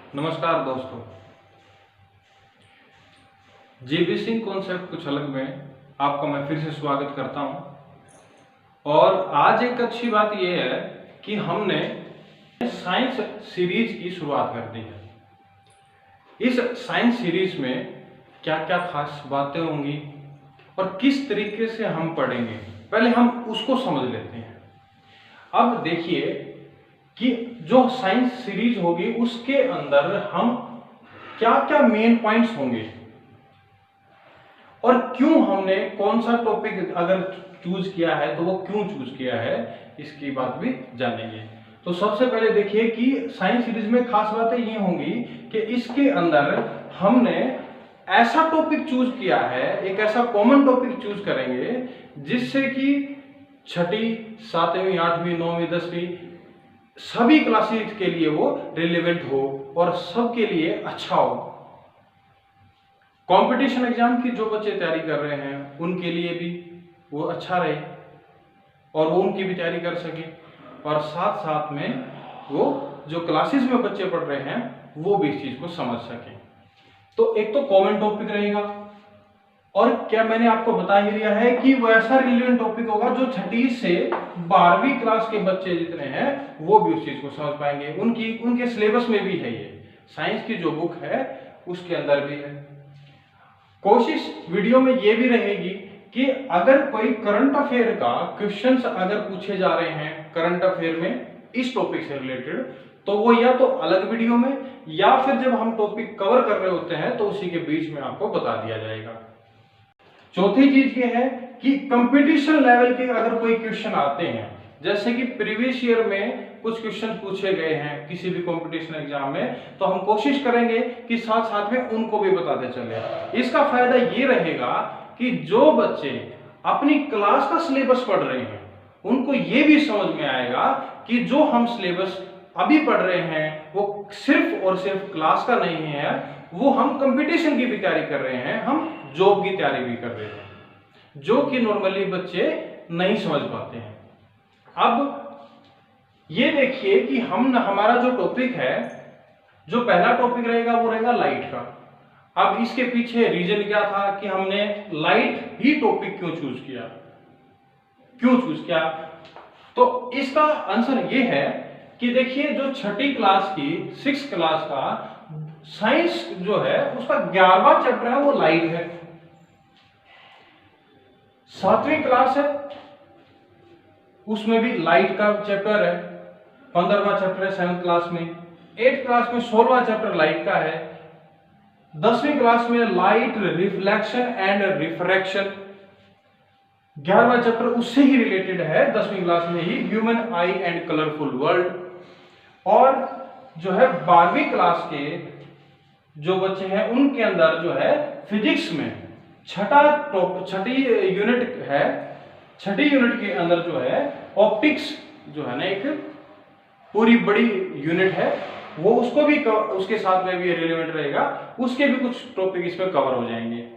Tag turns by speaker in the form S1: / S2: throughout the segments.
S1: नमस्कार दोस्तों, जेबी सिंह कॉन्सेप्ट कुछ अलग में आपका मैं फिर से स्वागत करता हूं। और आज एक अच्छी बात यह है कि हमने साइंस सीरीज की शुरुआत कर दी है। इस साइंस सीरीज में क्या क्या खास बातें होंगी और किस तरीके से हम पढ़ेंगे, पहले हम उसको समझ लेते हैं। अब देखिए कि जो साइंस सीरीज होगी उसके अंदर हम क्या क्या मेन पॉइंट्स होंगे और क्यों हमने कौन सा टॉपिक अगर चूज किया है तो वो क्यों चूज किया है, इसकी बात भी जानेंगे। तो सबसे पहले देखिए कि साइंस सीरीज में खास बातें ये होंगी कि इसके अंदर हमने ऐसा टॉपिक चूज किया है, एक ऐसा कॉमन टॉपिक चूज करेंगे जिससे कि छठी, सातवीं, आठवीं, नौवीं, 10वीं सभी क्लासेस के लिए वो रिलेवेंट हो और सबके लिए अच्छा हो। कंपटीशन एग्जाम की जो बच्चे तैयारी कर रहे हैं उनके लिए भी वो अच्छा रहे और वो उनकी भी तैयारी कर सके, और साथ साथ में वो जो क्लासेस में बच्चे पढ़ रहे हैं वो भी इस चीज को समझ सके। तो एक तो कॉमन टॉपिक रहेगा, और क्या मैंने आपको बता ही दिया है कि वो ऐसा रिलेवेंट टॉपिक होगा जो छठी से 12वीं क्लास के बच्चे जितने हैं वो भी उस चीज को समझ पाएंगे। उनके सिलेबस में भी है, ये साइंस की जो बुक है उसके अंदर भी है। कोशिश वीडियो में ये भी रहेगी कि अगर कोई करंट अफेयर का क्वेश्चंस अगर पूछे जा रहे हैं करंट अफेयर में इस टॉपिक से रिलेटेड, तो वो या तो अलग वीडियो में या फिर जब हम टॉपिक कवर कर रहे होते हैं तो उसी के बीच में आपको बता दिया जाएगा। चौथी चीज ये है कि कंपटीशन लेवल के अगर कोई क्वेश्चन आते हैं, जैसे कि प्रीवियस ईयर में कुछ क्वेश्चन पूछे गए हैं किसी भी कंपटीशन एग्जाम में, तो हम कोशिश करेंगे कि साथ साथ में उनको भी बताते चले। इसका फायदा ये रहेगा कि जो बच्चे अपनी क्लास का सिलेबस पढ़ रहे हैं उनको ये भी समझ में आएगा कि जो हम सिलेबस अभी पढ़ रहे हैं वो सिर्फ और सिर्फ क्लास का नहीं है, वो हम कंपटीशन की भी तैयारी कर रहे हैं, हम जॉब की तैयारी भी कर रहे हैं, जो कि नॉर्मली बच्चे नहीं समझ पाते हैं। अब ये देखिए कि हमारा जो टॉपिक है, जो पहला टॉपिक रहेगा वो रहेगा लाइट का। अब इसके पीछे रीजन क्या था कि हमने लाइट ही टॉपिक क्यों चूज किया, तो इसका आंसर ये है कि देखिए जो छठी क्लास की 6th क्लास का साइंस जो है उसका 11वां चैप्टर है वो लाइट है। 7वीं क्लास है उसमें भी लाइट का चैप्टर है, 15वां चैप्टर है 7th क्लास में। 8th क्लास में 16वां चैप्टर लाइट का है। 10वीं क्लास में लाइट, रिफ्लेक्शन एंड रिफ्रैक्शन, 11वां चैप्टर उससे ही रिलेटेड है 10वीं क्लास में ही, human eye and colourful world. और जो है 12वीं क्लास के जो बच्चे हैं उनके अंदर जो है फिजिक्स में छठी यूनिट के अंदर जो है ऑप्टिक्स जो है ना, एक पूरी बड़ी यूनिट है, वो उसको भी उसके साथ में भी रिलेवेंट रहेगा, उसके भी कुछ टॉपिक इसमें कवर हो जाएंगे।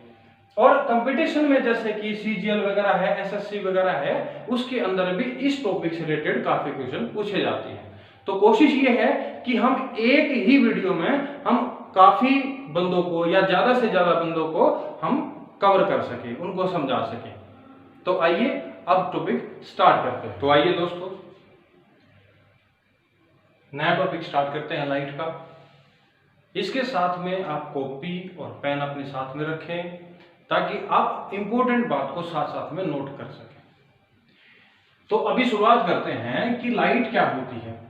S1: और कंपटीशन में जैसे कि सीजीएल वगैरह है, एसएससी वगैरह है, उसके अंदर भी इस टॉपिक से रिलेटेड काफी क्वेश्चन पूछे जाते हैं। तो कोशिश ये है कि हम एक ही वीडियो में हम काफी बंदों को या ज्यादा से ज्यादा बंदों को हम कवर कर सके, उनको समझा सके। तो आइए अब टॉपिक स्टार्ट करते हैं। तो आइए दोस्तों नया टॉपिक स्टार्ट करते हैं लाइट का। इसके साथ में आप कॉपी और पेन अपने साथ में रखें ताकि आप इंपॉर्टेंट बात को साथ साथ में नोट कर सकें। तो अभी शुरुआत करते हैं कि लाइट क्या होती है।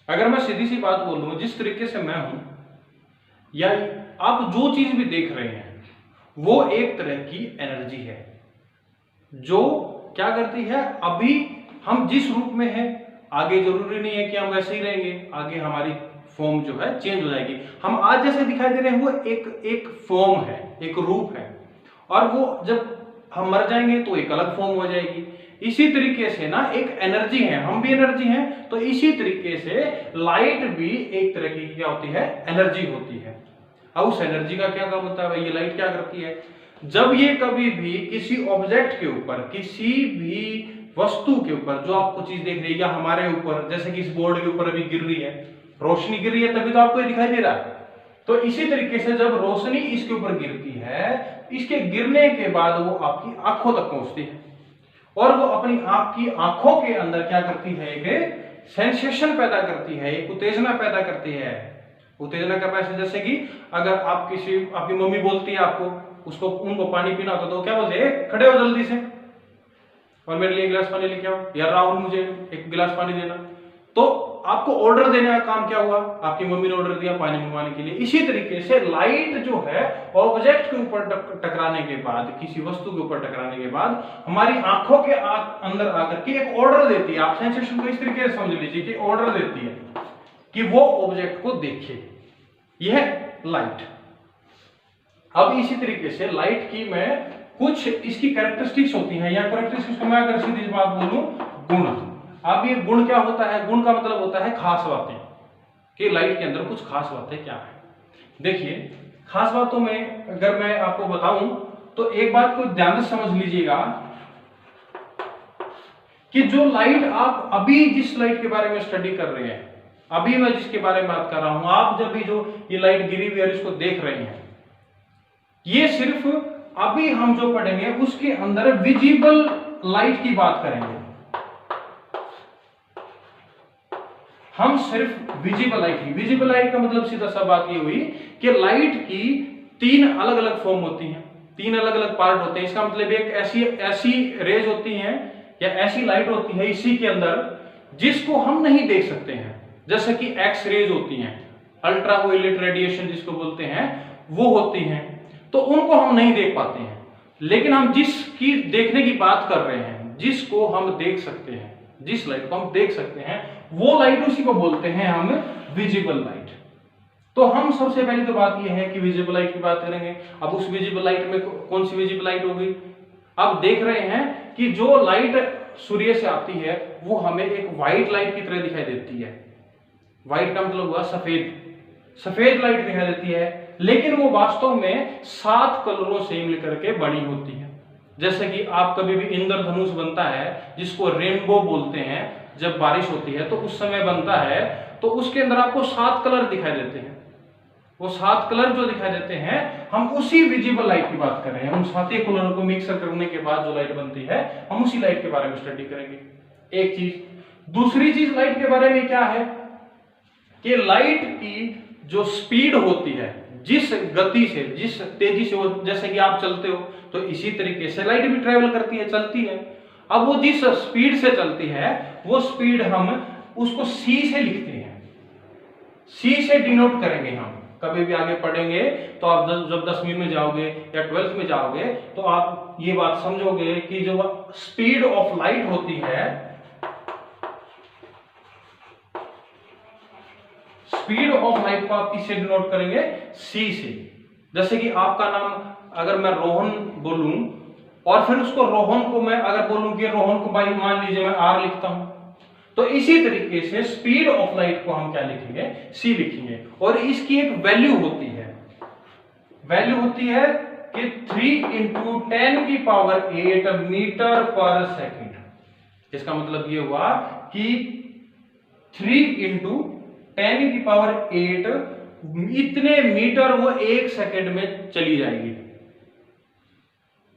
S1: अगर मैं सीधी सी बात बोलूं, जिस तरीके से मैं हूं या आप जो चीज भी देख रहे हैं वो एक तरह की एनर्जी है जो क्या करती है, अभी हम जिस रूप में है आगे जरूरी नहीं है कि हम वैसे ही रहेंगे, आगे हमारी फॉर्म जो है चेंज हो जाएगी। हम आज जैसे दिखाई दे रहे हैं वो एक फॉर्म है, एक रूप है, और वो जब हम मर जाएंगे तो एक अलग फॉर्म हो जाएगी। इसी तरीके से ना एक एनर्जी है, हम भी एनर्जी हैं, तो इसी तरीके से लाइट भी एक तरह की क्या होती है, एनर्जी होती है। अब उस एनर्जी का क्या काम होता है, ये लाइट क्या करती है, जब ये कभी भी किसी ऑब्जेक्ट के ऊपर, किसी भी वस्तु के ऊपर जो आपको चीज देख रही है या हमारे ऊपर, जैसे कि इस बोर्ड के ऊपर अभी गिर रही है, रोशनी गिर रही है तभी तो आपको ये दिखाई दे रहा है। तो इसी तरीके से जब रोशनी इसके ऊपर गिरती है, इसके गिरने के बाद वो आपकी आंखों तक पहुंचती है और वो अपनी आपकी आंखों के अंदर क्या करती है, एक सेंसेशन पैदा करती है, एक उत्तेजना पैदा करती है। उत्तेजना का पैसा जैसे कि अगर आप आपकी मम्मी बोलती है आपको, उसको उनको पानी पीना होता तो वो क्या बोलते हैं, खड़े हो जल्दी से और मेरे लिए एक गिलास पानी लेके आओ, या राहुल मुझे एक गिलास पानी देना। तो आपको ऑर्डर देने का काम क्या हुआ, आपकी मम्मी ने ऑर्डर दिया पानी मंगवाने के लिए। इसी तरीके से लाइट जो है ऑब्जेक्ट के ऊपर टकराने के बाद, किसी वस्तु के ऊपर टकराने के बाद हमारी आंखों के अंदर आकर के एक ऑर्डर देती है। आप सेंसेशन को इस तरीके से समझ लीजिए कि ऑर्डर देती है कि वो ऑब्जेक्ट को देखे, यह लाइट। अब इसी तरीके से लाइट की मैं कुछ इसकी कैरेक्टरिस्टिक्स होती हैं, या कैरेक्टरिस्टिक्स को मैं अगर सीधी बात बोलूं, गुण। अब ये गुण क्या होता है, गुण का मतलब होता है खास बातें, कि लाइट के अंदर कुछ खास बातें क्या है। देखिए खास बातों में अगर मैं आपको बताऊं तो एक बात को ध्यान से समझ लीजिएगा कि जो लाइट आप अभी जिस लाइट के बारे में स्टडी कर रहे हैं, अभी मैं जिसके बारे में बात कर रहा हूं, आप जब भी जो ये लाइट गिरी हुई है इसको देख रहे हैं, ये सिर्फ अभी हम जो पढ़ेंगे उसके अंदर विजिबल लाइट की बात करेंगे। हम सिर्फ विजिबल लाइट की, विजिबल लाइट का मतलब सीधा सा बात ये हुई कि लाइट की 3 अलग अलग फॉर्म होती हैं, 3 अलग अलग पार्ट होते हैं। इसका मतलब एक ऐसी रेज होती हैं या ऐसी लाइट होती है इसी के अंदर जिसको हम नहीं देख सकते हैं, जैसे कि एक्स रेज होती हैं, अल्ट्रा वायलेट रेडिएशन जिसको बोलते हैं, वो होती हैं, तो उनको हम नहीं देख पाते हैं। लेकिन हम जिसकी देखने की बात कर रहे हैं, जिसको हम देख सकते हैं, जिस लाइट को हम देख सकते हैं, वो लाइट उसी को बोलते हैं हम विजिबल लाइट। तो हम सबसे पहले तो बात यह है कि विजिबल लाइट की बात करेंगे। अब उस विजिबल लाइट में कौन सी विजिबल लाइट होगी, अब देख रहे हैं कि जो लाइट सूर्य से आती है वो हमें एक व्हाइट लाइट की तरह दिखाई देती है। व्हाइट का मतलब हुआ सफेद, सफेद लाइट दिखाई देती है, लेकिन वो वास्तव में 7 कलरों से मिलकर के बनी होती है। जैसे कि आप कभी भी इंद्रधनुष बनता है जिसको रेनबो बोलते हैं, जब बारिश होती है तो उस समय बनता है, तो उसके अंदर आपको 7 कलर दिखाई देते हैं। वो 7 कलर जो दिखाई देते हैं, हम उसी विजिबल लाइट की बात कर रहे हैं। उन 7 कलरों को मिक्स करने के बाद जो लाइट बनती है, हम उसी लाइट के बारे में स्टडी करेंगे। एक चीज। दूसरी चीज लाइट के बारे में क्या है कि लाइट की जो स्पीड होती है, जिस गति से, जिस तेजी से वो, जैसे कि आप चलते हो तो इसी तरीके से लाइट भी ट्रेवल करती है, चलती है। अब वो जिस स्पीड से चलती है, वो स्पीड हम उसको c से लिखते हैं, c से डिनोट करेंगे। हम कभी भी आगे पढ़ेंगे तो आप जब 10वीं में जाओगे या 12th में जाओगे तो आप ये बात समझोगे कि जो स्पीड ऑफ लाइट होती है, स्पीड ऑफ लाइट को आप किससे डिनोट करेंगे, c से। जैसे कि आपका नाम अगर मैं रोहन बोलूं और फिर उसको रोहन को मैं अगर बोलूं कि रोहन को भाई मान लीजिए मैं r लिखता हूं, तो इसी तरीके से स्पीड ऑफ लाइट को हम क्या लिखेंगे, c लिखेंगे। और इसकी एक वैल्यू होती है, वैल्यू होती है कि 3 × 10⁸ मीटर पर सेकेंड। इसका मतलब ये हुआ कि 3 × 10⁸ इतने मीटर वो 1 सेकेंड में चली जाएगी।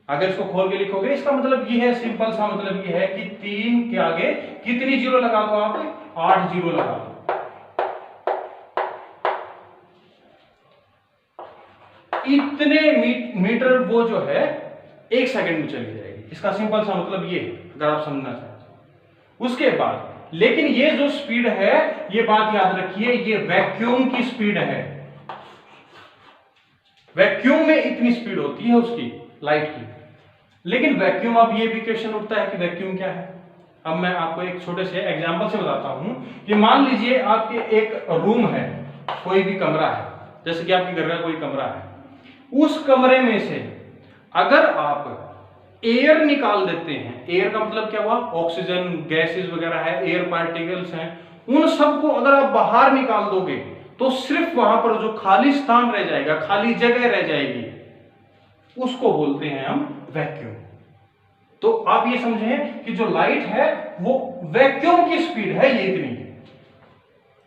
S1: अगर इसको खोल के लिखोगे, इसका मतलब ये है, सिंपल सा मतलब ये है कि 3 के आगे कितनी जीरो लगा दो आप, 8 जीरो लगा दो। इतने मीटर वो जो है 1 सेकेंड में चली जाएगी। इसका सिंपल सा मतलब ये है, अगर आप समझना चाहते हो। उसके बाद लेकिन ये जो स्पीड है, ये बात याद रखिए, ये वैक्यूम की स्पीड है। वैक्यूम में इतनी स्पीड होती है उसकी लाइट की। लेकिन वैक्यूम, अब ये भी क्वेश्चन उठता है कि वैक्यूम क्या है। अब मैं आपको एक छोटे से एग्जांपल से बताता हूं कि मान लीजिए आपके एक रूम है, कोई भी कमरा है, जैसे कि आपके घर का कोई कमरा है, उस कमरे में से अगर आप एयर निकाल देते हैं, एयर का मतलब क्या हुआ, ऑक्सीजन गैसेस वगैरह है, एयर पार्टिकल्स हैं, उन सबको अगर आप बाहर निकाल दोगे तो सिर्फ वहां पर जो खाली स्थान रह जाएगा, खाली जगह रह जाएगी, उसको बोलते हैं हम वैक्यूम। तो आप ये समझें कि जो लाइट है वो वैक्यूम की स्पीड है, ये इतनी है।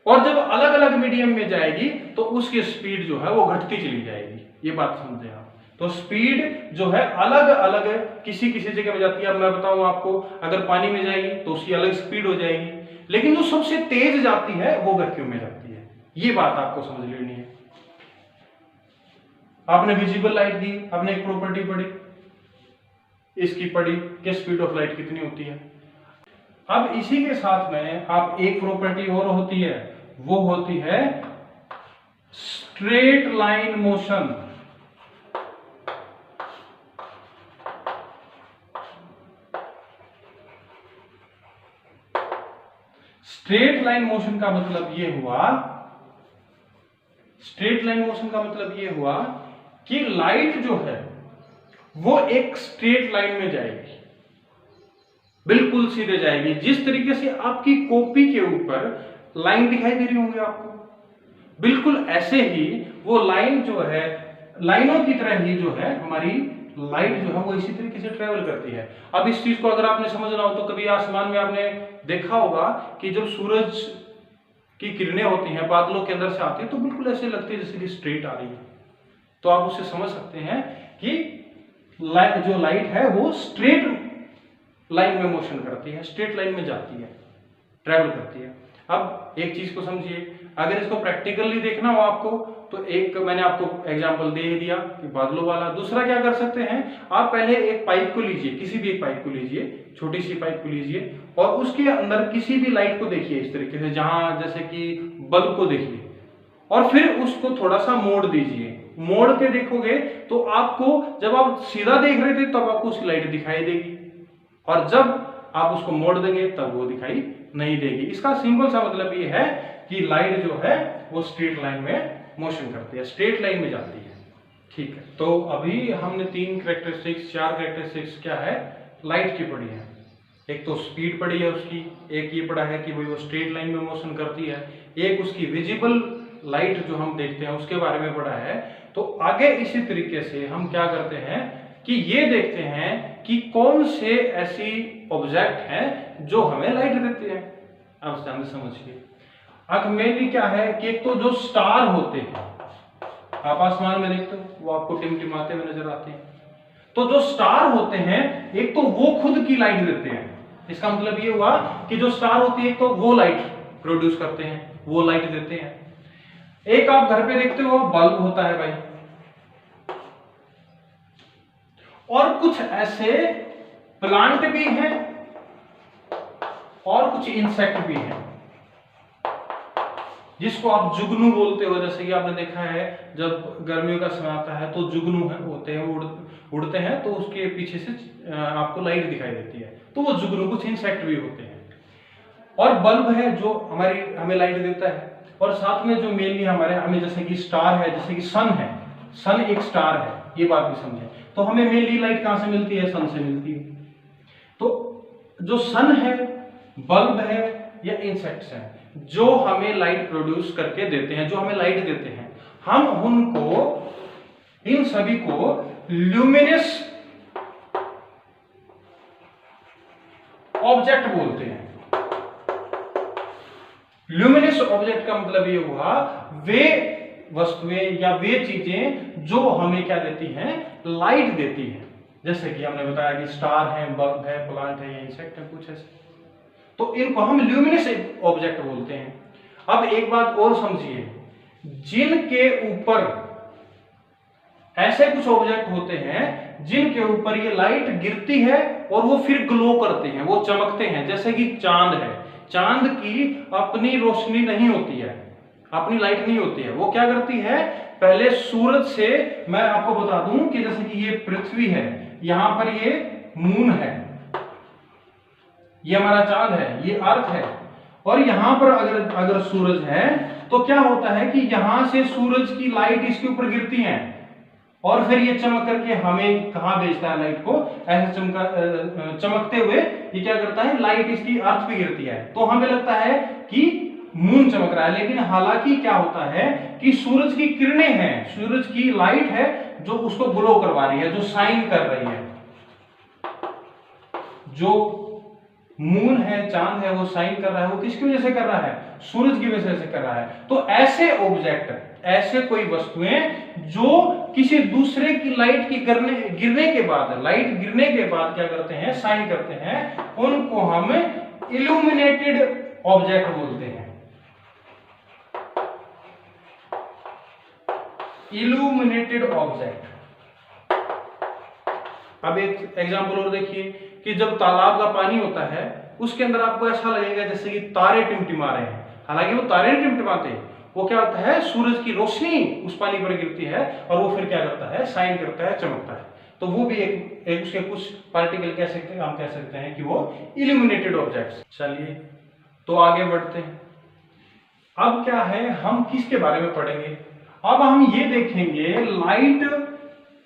S1: और जब अलग अलग मीडियम में जाएगी तो उसकी स्पीड जो है वो घटती चली जाएगी। ये बात समझे आप। तो स्पीड जो है अलग अलग किसी किसी जगह में जाती है। अब मैं बताऊं आपको, अगर पानी में जाएगी तो उसकी अलग स्पीड हो जाएगी, लेकिन जो सबसे तेज जाती है वो वैक्यूम में जाती है। ये बात आपको समझ लेनी है। आपने विजिबल लाइट दी, आपने एक प्रॉपर्टी पढ़ी, इसकी पढ़ी कि स्पीड ऑफ लाइट कितनी होती है। अब इसी के साथ में आप एक प्रॉपर्टी और होती है, वो होती है straight line motion. Straight line motion का मतलब ये हुआ, स्ट्रेट लाइन मोशन का मतलब ये हुआ कि लाइट जो है वो एक स्ट्रेट लाइन में जाएगी, बिल्कुल सीधे जाएगी। जिस तरीके से आपकी कॉपी के ऊपर लाइन दिखाई दे रही होंगी आपको, बिल्कुल ऐसे ही वो लाइन जो है, लाइनों की तरह ही जो है हमारी लाइट जो है वो इसी तरीके से ट्रेवल करती है। अब इस चीज को अगर आपने समझना हो तो कभी आसमान में आपने देखा होगा कि जब सूरज की किरणें होती हैं, बादलों के अंदर से आती है, तो बिल्कुल ऐसे लगती है जैसे कि स्ट्रेट आ रही है। तो आप उससे समझ सकते हैं कि जो लाइट है वो स्ट्रेट लाइन में मोशन करती है, स्ट्रेट लाइन में जाती है, ट्रेवल करती है। अब एक चीज को समझिए, अगर इसको प्रैक्टिकली देखना हो आपको, तो एक मैंने आपको एग्जांपल दे दिया कि बादलों वाला। दूसरा क्या कर सकते हैं, आप पहले एक पाइप को लीजिए, किसी भी एक पाइप को लीजिए, छोटी सी पाइप को लीजिए, और उसके अंदर किसी भी लाइट को देखिए इस तरीके से, जहां जैसे कि बल्ब को देखिए, और फिर उसको थोड़ा सा मोड़ दीजिए। मोड़ के देखोगे तो आपको, जब आप सीधा देख रहे थे तब आपको उसकी लाइट दिखाई देगी, और जब आप उसको मोड़ देंगे तब वो दिखाई नहीं देगी। इसका सिंपल सा मतलब ये है कि लाइट जो है वो स्ट्रेट लाइन में मोशन करती है, स्ट्रेट लाइन में जाती है। ठीक है, तो अभी हमने तीन कैरेक्टरिस्टिक्स, चार कैरेक्टरिस्टिक्स क्या है लाइट की पढ़ी है। एक तो स्पीड पढ़ी है उसकी, एक ये पढ़ा है कि भाई वो स्ट्रेट लाइन में मोशन करती है, एक उसकी विजिबल लाइट जो हम देखते हैं उसके बारे में पढ़ा है। तो आगे इसी तरीके से हम क्या करते हैं कि ये देखते हैं कि कौन से ऐसी ऑब्जेक्ट हैं जो हमें लाइट देते हैं। अब ध्यान से समझिए, अब मेनली क्या है कि एक तो जो स्टार होते हैं, आप आसमान में देखते हो वो आपको टिमटिमाते हुए नजर आते हैं। तो जो स्टार होते हैं, एक तो वो खुद की लाइट देते हैं। इसका मतलब ये हुआ कि जो स्टार होती है तो वो लाइट प्रोड्यूस करते हैं, वो लाइट देते हैं। एक आप घर पे देखते हो बल्ब होता है भाई, और कुछ ऐसे प्लांट भी हैं और कुछ इंसेक्ट भी हैं जिसको आप जुगनू बोलते हो। जैसे कि आपने देखा है जब गर्मियों का समय आता है तो जुगनू होते हैं, उड़ते हैं, तो उसके पीछे से आपको लाइट दिखाई देती है, तो वो जुगनू, कुछ इंसेक्ट भी होते हैं। और बल्ब है जो हमें लाइट देता है, और साथ में जो मेनली हमें जैसे कि स्टार है, जैसे कि सन है, सन एक स्टार है, ये बात भी समझे। तो हमें मेनली लाइट कहां से मिलती है, सन से मिलती है। तो जो सन है, बल्ब है या इंसेक्ट्स हैं जो हमें लाइट प्रोड्यूस करके देते हैं, जो हमें लाइट देते हैं, हम उनको, इन सभी को ल्यूमिनस ऑब्जेक्ट बोलते हैं। ल्यूमिनस ऑब्जेक्ट का मतलब ये हुआ वे वस्तुएं या वे चीजें जो हमें क्या देती हैं, लाइट देती हैं। जैसे कि हमने बताया कि स्टार है, बल्ब है, प्लांट है या इंसेक्ट है, कुछ ऐसे, तो इनको हम ल्यूमिनस ऑब्जेक्ट बोलते हैं। अब एक बात और समझिए, जिनके ऊपर ऐसे कुछ ऑब्जेक्ट होते हैं जिनके ऊपर ये लाइट गिरती है और वो फिर ग्लो करते हैं, वो चमकते हैं, जैसे कि चांद है। चांद की अपनी रोशनी नहीं होती है, अपनी लाइट नहीं होती है, वो क्या करती है, पहले सूरज से, मैं आपको बता दूं कि जैसे कि ये पृथ्वी है, यहां पर ये मून है, ये हमारा चांद है, ये अर्थ है, और यहां पर अगर सूरज है तो क्या होता है कि यहां से सूरज की लाइट इसके ऊपर गिरती है और फिर ये चमक करके हमें कहां भेजता है लाइट को, ऐसे चमकते हुए ये क्या करता है, लाइट इसकी अर्थ पे गिरती है, तो हमें लगता है कि मून चमक रहा है। लेकिन हालांकि क्या होता है कि सूरज की किरणें हैं, सूरज की लाइट है जो उसको ग्लो करवा रही है, जो शाइन कर रही है, जो मून है, चांद है, वो शाइन कर रहा है, वो किसकी वजह से कर रहा है? सूरज की वजह से कर रहा है। तो ऐसे ऑब्जेक्ट, ऐसे कोई वस्तुएं जो किसी दूसरे की लाइट की गिरने के बाद, लाइट गिरने के बाद क्या करते हैं? शाइन करते हैं, उनको हम इल्यूमिनेटेड ऑब्जेक्ट बोलते हैं। Illuminated object. अब एक एग्जांपल और देखिए कि जब तालाब का पानी होता है उसके अंदर आपको ऐसा लगेगा जैसे कि तारे टिमटिमा रहे हैं, हालांकि वो तारे नहीं टिमटिमाते, वो क्या होता है? सूरज की रोशनी उस पानी पर गिरती है और वो फिर क्या करता है? शाइन करता है, चमकता है। तो वो भी एक उसके कुछ पार्टिकल कह सकते हैं, हम कह सकते हैं कि वो इल्यूमिनेटेड ऑब्जेक्ट्स। चलिए तो आगे बढ़ते हैं। अब क्या है, हम किसके बारे में पढ़ेंगे? अब हम ये देखेंगे लाइट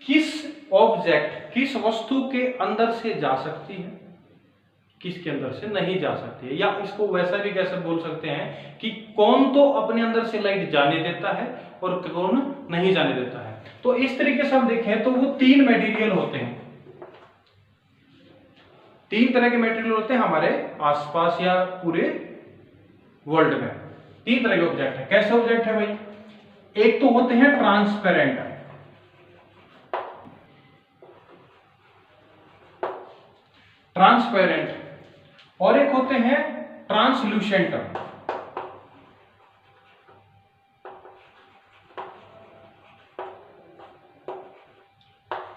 S1: किस ऑब्जेक्ट, किस वस्तु के अंदर से जा सकती है, किसके अंदर से नहीं जा सकती है। या इसको वैसा भी कैसे बोल सकते हैं कि कौन तो अपने अंदर से लाइट जाने देता है और कौन नहीं जाने देता है। तो इस तरीके से हम देखें तो वो तीन मटेरियल होते हैं, तीन तरह के मटेरियल होते हैं हमारे आसपास या पूरे वर्ल्ड में। तीन तरह के ऑब्जेक्ट है। कैसे ऑब्जेक्ट है भाई? एक तो होते हैं ट्रांसपेरेंट, ट्रांसपेरेंट, और एक होते हैं ट्रांसल्यूसेंट,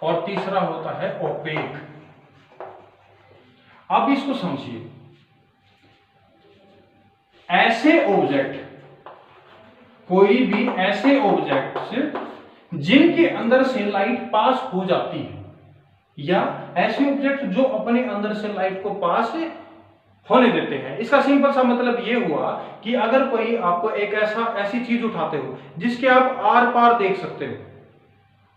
S1: और तीसरा होता है ओपेक। अब इसको समझिए, ऐसे ऑब्जेक्ट, कोई भी ऐसे ऑब्जेक्ट जिनके अंदर से लाइट पास हो जाती है, या ऐसे ऑब्जेक्ट जो अपने अंदर से लाइट को पास होने देते हैं। इसका सिंपल सा मतलब ये हुआ कि अगर कोई आपको एक ऐसी चीज उठाते हो जिसके आप आर पार देख सकते हो,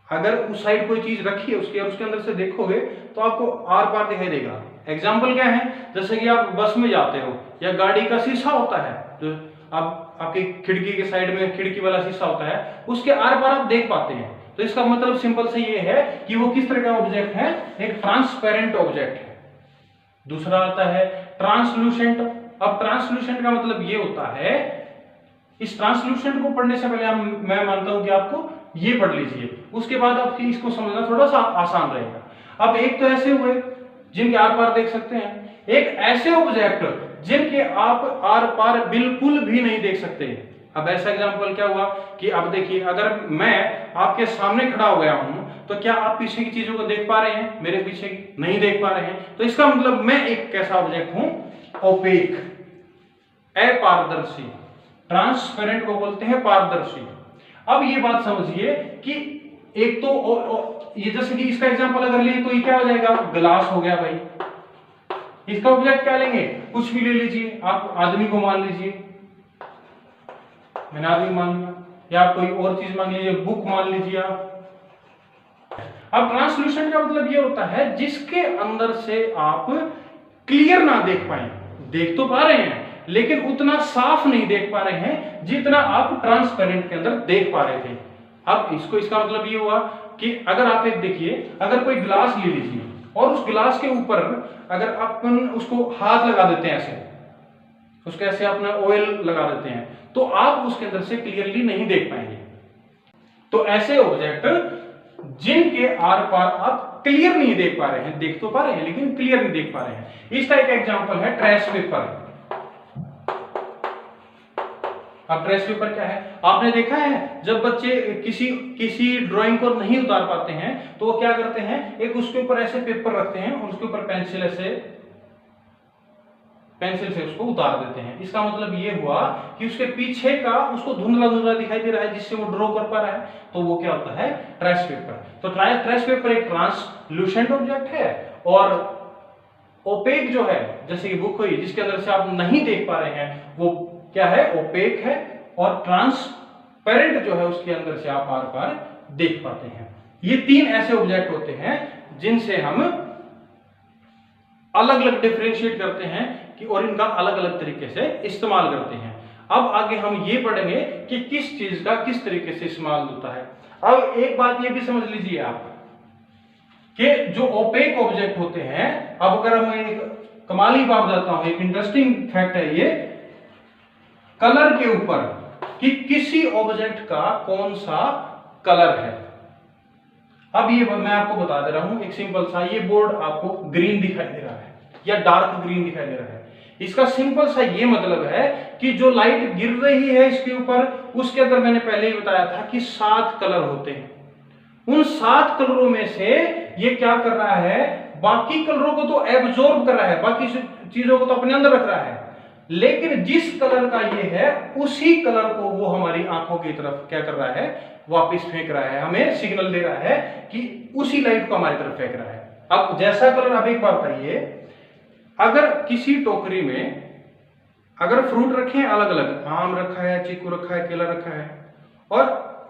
S1: अगर उस साइड कोई चीज रखी है उसके और उसके अंदर से देखोगे तो आपको आर पार दिखाई देगा। एग्जाम्पल क्या है? जैसे कि आप बस में जाते हो या गाड़ी का शीशा होता है जो आपकी खिड़की के साइड में खिड़की वाला शीशा होता है, उसके आर पार आप देख पाते हैं। तो इसका मतलब सिंपल से ये है कि वो किस तरह का ऑब्जेक्ट है? एक ट्रांसपेरेंट ऑब्जेक्ट है। दूसरा आता है ट्रांसलूसेंट। अब ट्रांसलूसेंट का मतलब ये होता है, इस ट्रांसलूसेंट को पढ़ने से पहले मैं मानता हूं कि आपको ये पढ़ लीजिए, उसके बाद आपकी इसको समझना थोड़ा सा आसान रहेगा। अब एक तो ऐसे हुए जिनके आर पार देख सकते हैं, एक ऐसे ऑब्जेक्ट जिनके आप आर पार बिल्कुल भी नहीं देख सकते। अब ऐसा एग्जांपल क्या हुआ कि अब देखिए, अगर मैं आपके सामने खड़ा हो गया हूं तो क्या आप पीछे की चीजों को देख पा रहे हैं? मेरे पीछे की नहीं देख पा रहे हैं। तो इसका मतलब मैं एक कैसा ऑब्जेक्ट हूं? ओपेक, अपारदर्शी। ट्रांसपेरेंट को बोलते हैं पारदर्शी। अब ये बात समझिए कि एक तो ये जैसे कि इसका एग्जांपल अगर लिए तो ये क्या हो जाएगा? ग्लास हो गया भाई। इसका ऑब्जेक्ट क्या लेंगे? कुछ भी ले लीजिए, आप आदमी को मान लीजिए, मैंने आदमी मान लिया, या आप कोई और चीज मान लीजिए, बुक मान लीजिए आप। अब ट्रांसल्यूसेंट का मतलब ये होता है जिसके अंदर से आप क्लियर ना देख पाए, देख तो पा रहे हैं लेकिन उतना साफ नहीं देख पा रहे हैं जितना आप ट्रांसपेरेंट के अंदर देख पा रहे थे। अब इसका मतलब ये हुआ कि अगर आप एक देखिए, अगर कोई ग्लास ले लीजिए और उस ग्लास के ऊपर अगर अपन उसको हाथ लगा देते हैं, ऐसे उसको ऐसे अपना ऑयल लगा देते हैं, तो आप उसके अंदर से क्लियरली नहीं देख पाएंगे। तो ऐसे ऑब्जेक्ट जिनके आर पार आप क्लियर नहीं देख पा रहे हैं, देख तो पा रहे हैं लेकिन क्लियर नहीं देख पा रहे हैं, इसका एक एग्जांपल है ट्रेस पेपर। अब ट्रेस पेपर क्या है? आपने देखा है जब बच्चे किसी ड्राइंग को नहीं उतार पाते हैं तो वो क्या करते हैं, एक उसके ऊपर ऐसे पेपर रखते हैं और उसके ऊपर पेंसिल से उसको उतार देते हैं। इसका मतलब ये हुआ कि उसके पीछे का उसको धुंधला धुंधला दिखाई दे रहा है जिससे वो ड्रॉ कर पा रहा है, तो वो क्या होता है? Trace paper. तो ट्रेस पेपर एक ट्रांसलूसेंट ऑब्जेक्ट है, और ओपेक जो है जैसे कि बुक हुई जिसके अंदर से आप नहीं देख पा रहे हैं वो क्या है? ओपेक है। और ट्रांसपेरेंट जो है उसके अंदर से आप आर पार देख पाते हैं। ये तीन ऐसे ऑब्जेक्ट होते हैं जिनसे हम अलग अलग डिफरेंशिएट करते हैं कि और इनका अलग अलग तरीके से इस्तेमाल करते हैं। अब आगे हम ये पढ़ेंगे कि किस चीज का किस तरीके से इस्तेमाल होता है। अब एक बात ये भी समझ लीजिए आप कि जो ओपेक ऑब्जेक्ट होते हैं, अब अगर हम एक कमाल की बात बताता हूं, एक इंटरेस्टिंग फैक्ट है ये कलर के ऊपर कि किसी ऑब्जेक्ट का कौन सा कलर है। अब ये मैं आपको बता दे रहा हूं एक सिंपल सा, ये बोर्ड आपको ग्रीन दिखाई दे रहा है या डार्क ग्रीन दिखाई दे रहा है। इसका सिंपल सा ये मतलब है कि जो लाइट गिर रही है इसके ऊपर, उसके अंदर मैंने पहले ही बताया था कि 7 कलर होते हैं। उन 7 कलरों में से ये क्या कर रहा है, बाकी कलरों को तो एब्जॉर्ब कर रहा है, बाकी चीजों को तो अपने अंदर रख रहा है, लेकिन जिस कलर का ये है उसी कलर को वो हमारी आंखों की तरफ क्या कर रहा है, वापस फेंक रहा है, हमें सिग्नल दे रहा है कि उसी लाइट को हमारी तरफ फेंक रहा है। अब जैसा कलर, अब एक बात बताइए, अगर किसी टोकरी में अगर फ्रूट रखे हैं अलग अलग, आम रखा है, चीकू रखा है, केला रखा है, और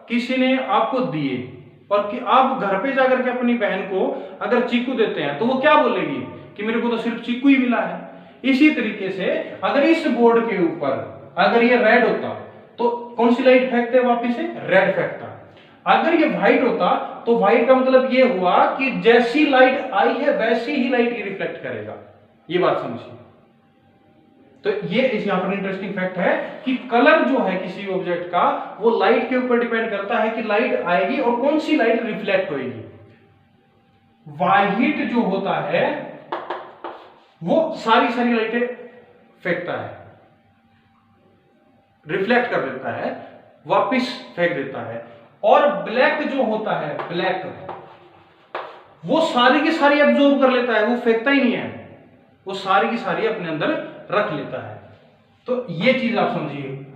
S1: किसी ने आपको दिए और कि आप घर पे जाकर के अपनी बहन को अगर चीकू देते हैं तो वो क्या बोलेगी कि मेरे को तो सिर्फ चीकू ही मिला है। इसी तरीके से अगर इस बोर्ड के ऊपर अगर ये रेड होता तो कौन सी लाइट फेंकते वापिस से, रेड फेंकता। अगर ये व्हाइट होता तो व्हाइट का मतलब ये हुआ कि जैसी लाइट आई है वैसी ही लाइट ये रिफ्लेक्ट करेगा। ये बात समझिए। तो ये इस यहां पर इंटरेस्टिंग फैक्ट है कि कलर जो है किसी ऑब्जेक्ट का वो लाइट के ऊपर डिपेंड करता है कि लाइट आएगी और कौन सी लाइट रिफ्लेक्ट होगी। व्हाइट जो होता है वो सारी लाइटें फेंकता है, रिफ्लेक्ट कर देता है, वापिस फेंक देता है। और ब्लैक जो होता है, ब्लैक वो सारी की सारी एब्जॉर्ब कर लेता है, वो फेंकता ही नहीं है, वो सारी की सारी अपने अंदर रख लेता है। तो ये चीज आप समझिए।